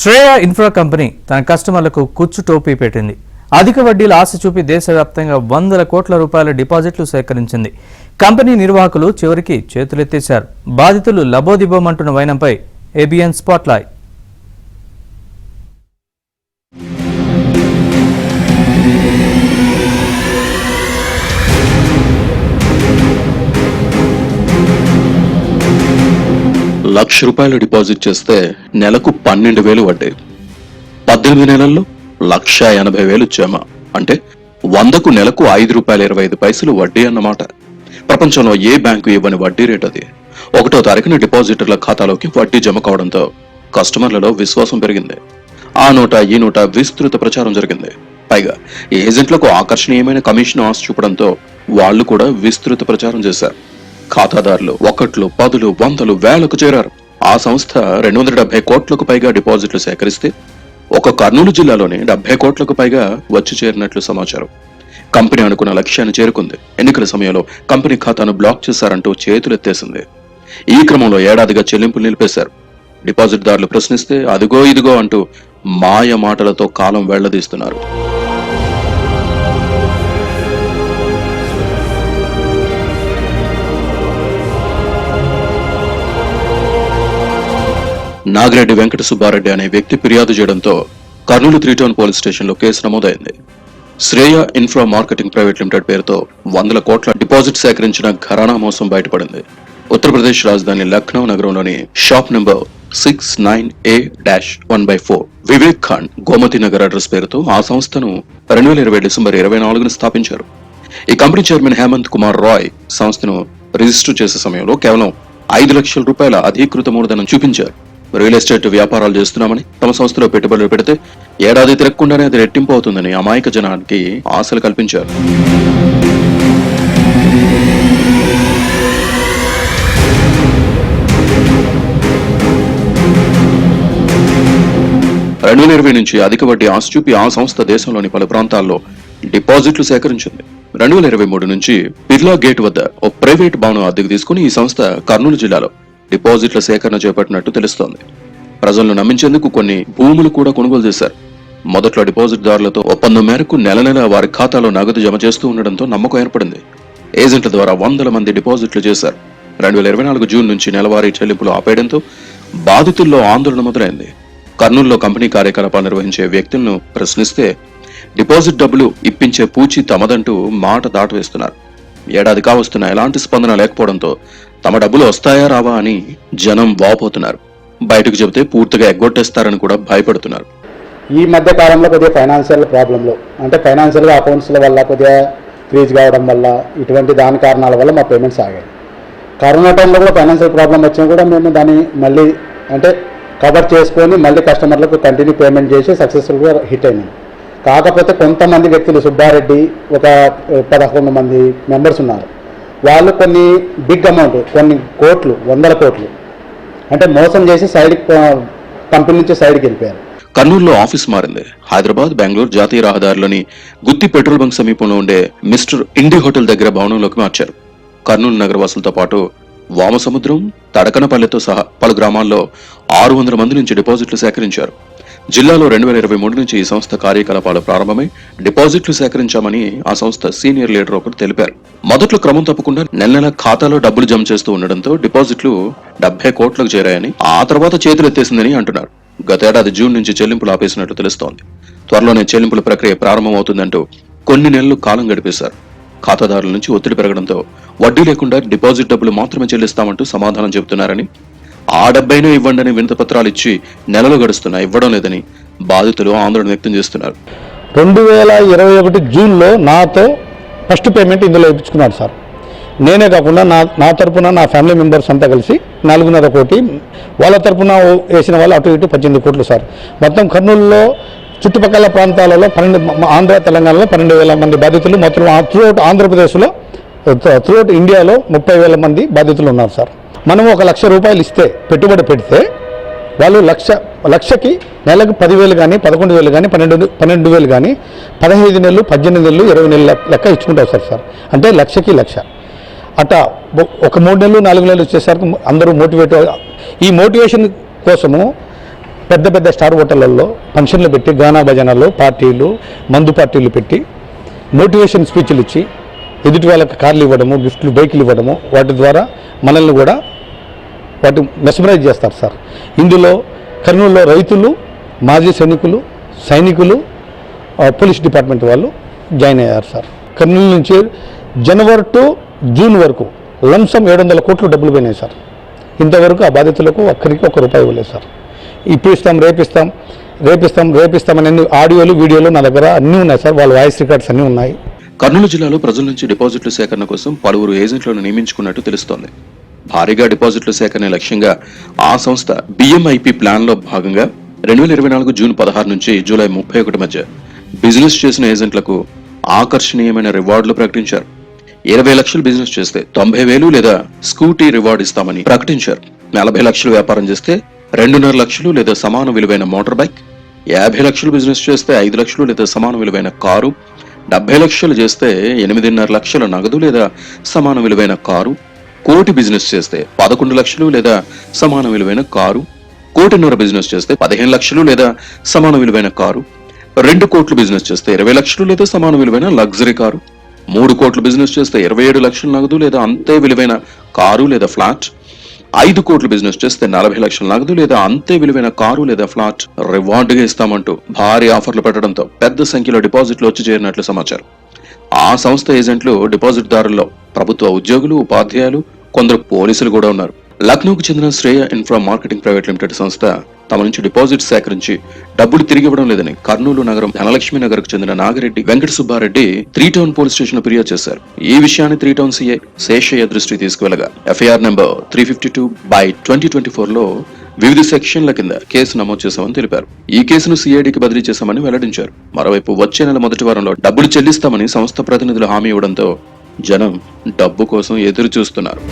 Shreya infra company తన కస్టమర్లకు కుచ్చు టోపీ పెట్టింది. అధిక వడ్డీల ఆశ చూపి దేశవ్యాప్తంగా వందల కోట్ల రూపాయల డిపాజిట్లు సేకరించింది. కంపెనీ నిర్వాహకులు చివరికి చేతులెత్తేశారు. బాధితులు లబోదిబోమంటున్న వైనంపై ఏబిఎన్ స్పాట్లైట్. ₹1,00,000 డిపాజిట్ చేస్తే నెలకు 12,000 వడ్డీ, 18 నెలల్లో ₹1,80,000 జమ. అంటే 100కు నెలకు ₹5.25 వడ్డీ అన్నమాట. ప్రపంచంలో ఏ బ్యాంకు ఇవ్వని వడ్డీ రేట్ అది. 1వ తారీఖున డిపాజిటర్ల ఖాతాలోకి వడ్డీ జమ కావడంతో కస్టమర్లలో విశ్వాసం పెరిగింది. ఆ నోట ఈ నోట విస్తృత ప్రచారం జరిగింది. పైగా ఏజెంట్లకు ఆకర్షణీయమైన కమిషన్ ఆశ చూపడంతో వాళ్లు కూడా విస్తృత ప్రచారం చేశారు. ఖాతాదారులు 1, 10, 100, 1000కు చేరారు. ఆ సంస్థ 270 కోట్లకు పైగా డిపాజిట్లు సేకరిస్తే ఒక కర్నూలు జిల్లాలోనే 70 కోట్లకు పైగా వచ్చి చేరినట్లు సమాచారం. కంపెనీ అనుకున్న లక్ష్యాన్ని చేరుకుంది. ఎన్నికల సమయంలో కంపెనీ ఖాతాను బ్లాక్ చేశారంటూ చేతులెత్తేసింది. ఈ క్రమంలో ఏడాదిగా చెల్లింపులు నిలిపేశారు. డిపాజిట్దారులు ప్రశ్నిస్తే అదిగో ఇదిగో అంటూ మాయ మాటలతో కాలం వెళ్లదీస్తున్నారు. నాగిరెడ్డి వెంకట సుబ్బారెడ్డి అనే వ్యక్తి ఫిర్యాదు చేయడంతో కర్నూలు 3 టౌన్ పోలీస్ స్టేషన్లో కేసు నమోదైంది. Shreya infra marketing private limited పేరుతో 100 కోట్ల డిపాజిట్ సేకరించిన ఘరానా మోసం బయటపడింది. ఉత్తరప్రదేశ్ రాజధాని లక్నో నగరంలోని shop number 69A-1/4 Vivek Khan Gomti Nagar address పేరుతో ఆ సంస్థను 2020 డిసెంబర్ 24న స్థాపించారు. ఈ కంపెనీ చైర్మన్ హేమంత్ కుమార్ రాయ్ సంస్థను రిజిస్టర్ చేసే సమయంలో కేవలం ₹5 లక్షల అధీకృత మూలధనం చూపించారు. రియల్ ఎస్టేట్ వ్యాపారాలు చేస్తున్నామని, తమ సంస్థలో పెట్టుబడులు పెడితే ఏడాది తిరగకుండానే అది రెట్టింపు అవుతుందని అమాయక జనానికి ఆశలు కల్పించారు. నుంచి అధిక వడ్డీ ఆశ చూపి ఆ సంస్థ దేశంలోని పలు ప్రాంతాల్లో డిపాజిట్లు సేకరించింది. 2023 నుంచి బిర్లా గేట్ వద్ద ఓ ప్రైవేట్ భవనం అద్దెకు తీసుకుని ఈ సంస్థ కర్నూలు జిల్లాలో డిపాజిట్ల సేకరణ చేపట్టినట్టు తెలుస్తోంది. ప్రజలను నమ్మించేందుకు కొన్ని భూములు కూడా కొనుగోలు చేశారు. మొదట్లో డిపాజిట్దారులతో ఒప్పందం మేరకు నెల నెల వారి ఖాతాలో నగదు జమ చేస్తూ ఉండడంతో నమ్మకం ఏర్పడింది. ఏజెంట్ల ద్వారా 100 మంది డిపాజిట్లు చేశారు. 2024 జూన్ నుంచి నెలవారీ చెల్లింపులు ఆపేయడంతో బాధితుల్లో ఆందోళన మొదలైంది. కర్నూలులో కంపెనీ కార్యకలాపాలు నిర్వహించే వ్యక్తులను ప్రశ్నిస్తే డిపాజిట్ డబ్బులు ఇప్పించే పూచి తమదంటూ మాట దాటవేస్తున్నారు. ఏడాది కావస్తున్నా ఎలాంటి స్పందన లేకపోవడంతో తమ డబ్బులు వస్తాయా రావా అని జనం వాపోతున్నారు. బయటకు చెబితే పూర్తిగా ఎగ్గొట్టేస్తారని కూడా భయపడుతున్నారు. ఈ మధ్య కాలంలో కొద్దిగా ఫైనాన్షియల్ ప్రాబ్లంలో, అంటే ఫైనాన్షియల్గా అకౌంట్స్ల వల్ల కొద్దిగా ఫ్రీజ్ కావడం వల్ల, ఇటువంటి దాని కారణాల వల్ల మా పేమెంట్స్ ఆగాయి. కరోనా టైంలో కూడా ఫైనాన్షియల్ ప్రాబ్లం వచ్చినా కూడా మేము దాన్ని మళ్ళీ అంటే కవర్ చేసుకొని మళ్ళీ కస్టమర్లకు కంటిన్యూ పేమెంట్ చేసి సక్సెస్ఫుల్గా హిట్ అయినాం. కాకపోతే కొంతమంది వ్యక్తులు, సుబ్బారెడ్డి ఒక 11 మంది మెంబర్స్ ఉన్నారు. వాళ్ళు కొన్ని బిగ్ అమౌంట్, కొన్ని కోట్లు, 100 కోట్లు అంటే మోసం చేసి సైడ్ కంపెనీ నుంచి సైడ్కి వెళ్ళిపోయారు. కర్నూలులో ఆఫీస్ మారింది. హైదరాబాద్, బెంగళూరు జాతీయ రహదారిలోని గుత్తి పెట్రోల్ బంక్ సమీపంలో ఉండే మిస్టర్ ఇండి హోటల్ దగ్గర భవనంలోకి మార్చారు. కర్నూలు నగరవాసులతో పాటు వామసముద్రం, తడకనపల్లెతో సహా పలు గ్రామాల్లో 600 మంది నుంచి డిపాజిట్లు సేకరించారు. జిల్లాలో 2023 నుంచి ఈ సంస్థ కార్యకలాపాలు ప్రారంభమై డిపాజిట్లు సేకరించామని ఆ సంస్థ సీనియర్ లీడర్ ఒకరు తెలిపారు. మొదట్లో క్రమం తప్పకుండా నెల నెల ఖాతాలో డబ్బులు జమ చేస్తూ ఉండడంతో డిపాజిట్లు 70 కోట్లకు చేరాయని, ఆ తర్వాత చేతులెత్తేసిందని అంటున్నారు. గతేడాది జూన్ నుంచి చెల్లింపులు ఆపేసినట్లు తెలుస్తోంది. త్వరలోనే చెల్లింపుల ప్రక్రియ ప్రారంభమవుతుందంటూ కొన్ని నెలలు కాలం గడిపేశారు. ఖాతాదారుల నుంచి ఒత్తిడి పెరగడంతో వడ్డీ లేకుండా డిపాజిట్ డబ్బులు మాత్రమే చెల్లిస్తామంటూ సమాధానం చెబుతున్నారని, ఆ డబ్బైనా ఇవ్వండి అని వినతి పత్రాలు ఇచ్చి నెలలు గడుస్తున్నా ఇవ్వడం లేదని బాధితులు ఆందోళన వ్యక్తం చేస్తున్నారు. 2021 జూన్లో నాతో ఫస్ట్ పేమెంట్ ఇందులో ఇప్పించుకున్నాడు సార్. నేనే కాకుండా నా తరపున నా ఫ్యామిలీ మెంబర్స్ అంతా కలిసి 4.5 కోటి, వాళ్ళ తరపున వేసిన వాళ్ళు అటు ఇటు 18 కోట్లు సార్. మొత్తం కర్నూలులో చుట్టుపక్కల ప్రాంతాలలో 12, ఆంధ్ర తెలంగాణలో 12,000 మంది బాధితులు, మొత్తం త్రూఅవుట్ ఆంధ్రప్రదేశ్లో, త్రూఅవుట్ ఇండియాలో 30,000 మంది బాధితులు ఉన్నారు సార్. మనం ₹1,00,000 ఇస్తే పెట్టుబడి పెడితే వాళ్ళు లక్షకి నెలకు 10,000 కానీ 11,000 కానీ 12,000 కానీ 15 నెలలు 18 నెలలు 20 నెలల లెక్క ఇచ్చుకుంటారు సార్. అంటే లక్షకి లక్ష అట్టా ఒక 3 నెలలు 4 నెలలు వచ్చేసరికి అందరూ మోటివేట్. ఈ మోటివేషన్ కోసము పెద్ద పెద్ద స్టార్ హోటళ్లలో ఫంక్షన్లు పెట్టి గానా భజనలు పార్టీలు మందు పార్టీలు పెట్టి మోటివేషన్ స్పీచ్లు ఇచ్చి ఎదుటి వాళ్ళకి కార్లు ఇవ్వడము గిఫ్ట్లు బైకులు ఇవ్వడము వాటి ద్వారా మనల్ని కూడా వాటి మెస్మరైజ్ చేస్తారు సార్. ఇందులో కర్నూలులో రైతులు మాజీ సైనికులు పోలీస్ డిపార్ట్మెంట్ వాళ్ళు జాయిన్ అయ్యారు సార్. కర్నూలు నుంచి జనవరి టు జూన్ వరకు లంసం 700 కోట్లు డబ్బులు పోయినాయి సార్. ఇంతవరకు ఆ బాధితులకు ఒక్కరికి ₹1 ఇవ్వలేదు సార్. ఇప్పిస్తాం రేపిస్తాం అనే ఆడియోలు వీడియోలు నా దగ్గర అన్నీ ఉన్నాయి సార్. వాళ్ళ వాయిస్ రికార్డ్స్ అన్నీ ఉన్నాయి. కర్నూలు జిల్లాలో ప్రజల నుంచి డిపాజిట్ల సేకరణ కోసం పలువురు ఏజెంట్లను నియమించుకున్నట్టు తెలుస్తోంది. భారీగా డిపాజిట్ల సేకరణ లక్ష్యంగా ఆ సంస్థ బిఎంఐపి ప్లాన్ లో భాగంగా 2024 జూన్ 16 నుంచి జూలై 31 మధ్య బిజినెస్ చేసిన ఏజెంట్లకు ఆకర్షణీయమైన రివార్డులు ప్రకటించారు. 20 లక్షలు బిజినెస్ చేస్తే 90,000 లేదా స్కూటీ రివార్డు ఇస్తామని ప్రకటించారు. 40 లక్షలు వ్యాపారం చేస్తే 2.5 లక్షలు లేదా సమాన విలువైన మోటార్ బైక్, 50 లక్షలు బిజినెస్ చేస్తే 5 లక్షలు లేదా సమాన విలువైన కారు, 70 లక్షలు చేస్తే 8.5 లక్షల నగదు లేదా సమాన విలువైన కారు, కోటి బిజినెస్ చేస్తే 11 లక్షలు లేదా సమాన విలువైన కారు, 1.5 కోటి బిజినెస్ చేస్తే 15 లక్షలు లేదా సమాన విలువైన కారు, 2 కోట్లు బిజినెస్ చేస్తే 20 లక్షలు లేదా సమాన విలువైన లగ్జరీ కారు, 3 కోట్లు బిజినెస్ చేస్తే 27 లక్షల నగదు లేదా అంతే విలువైన కారు లేదా ఫ్లాట్, 5 కోట్లు బిజినెస్ చేస్తే 40 లక్షల నగదు లేదా అంతే విలువైన కారు లేదా ఫ్లాట్ రివార్డుగా ఇస్తామంటూ భారీ ఆఫర్లు పెట్టడంతో పెద్ద సంఖ్యలో డిపాజిట్లు వచ్చి చేరినట్లు సమాచారం. ఆ సంస్థ ఏజెంట్లు డిపాజిట్ దారుల్లో ప్రభుత్వ ఉద్యోగులు, ఉపాధ్యాయులు, కొందరు పోలీసులు కూడా ఉన్నారు. లక్నోకు చెందిన Shreya infra marketing private limited సంస్థ తమ నుంచి డిపాజిట్ సేకరించి డబ్బులు తిరిగి ఇవ్వడం లేదని కర్నూలు నగరం ధనలక్ష్మి నగర్ కు చెందిన Nagireddy Venkata Subbareddy 3 town police station ఫిర్యాదు చేశారు. ఈ విషయాన్ని 3 టౌన్ సీఐ శేషయ్య దృష్టికి తీసుకువెళ్లగా ఎఫ్ఐఆర్ నంబర్ 352/2024 లో వివిధ సెక్షన్ల కింద కేసు నమోదు చేశామని తెలిపారు. ఈ కేసును సిఐడికి బదిలీ చేశామని వెల్లడించారు. మరోవైపు వచ్చే నెల మొదటి వారంలో డబ్బులు చెల్లిస్తామని సంస్థ ప్రతినిధులు హామీ ఇవ్వడంతో జనం డబ్బు కోసం ఎదురు చూస్తున్నారు.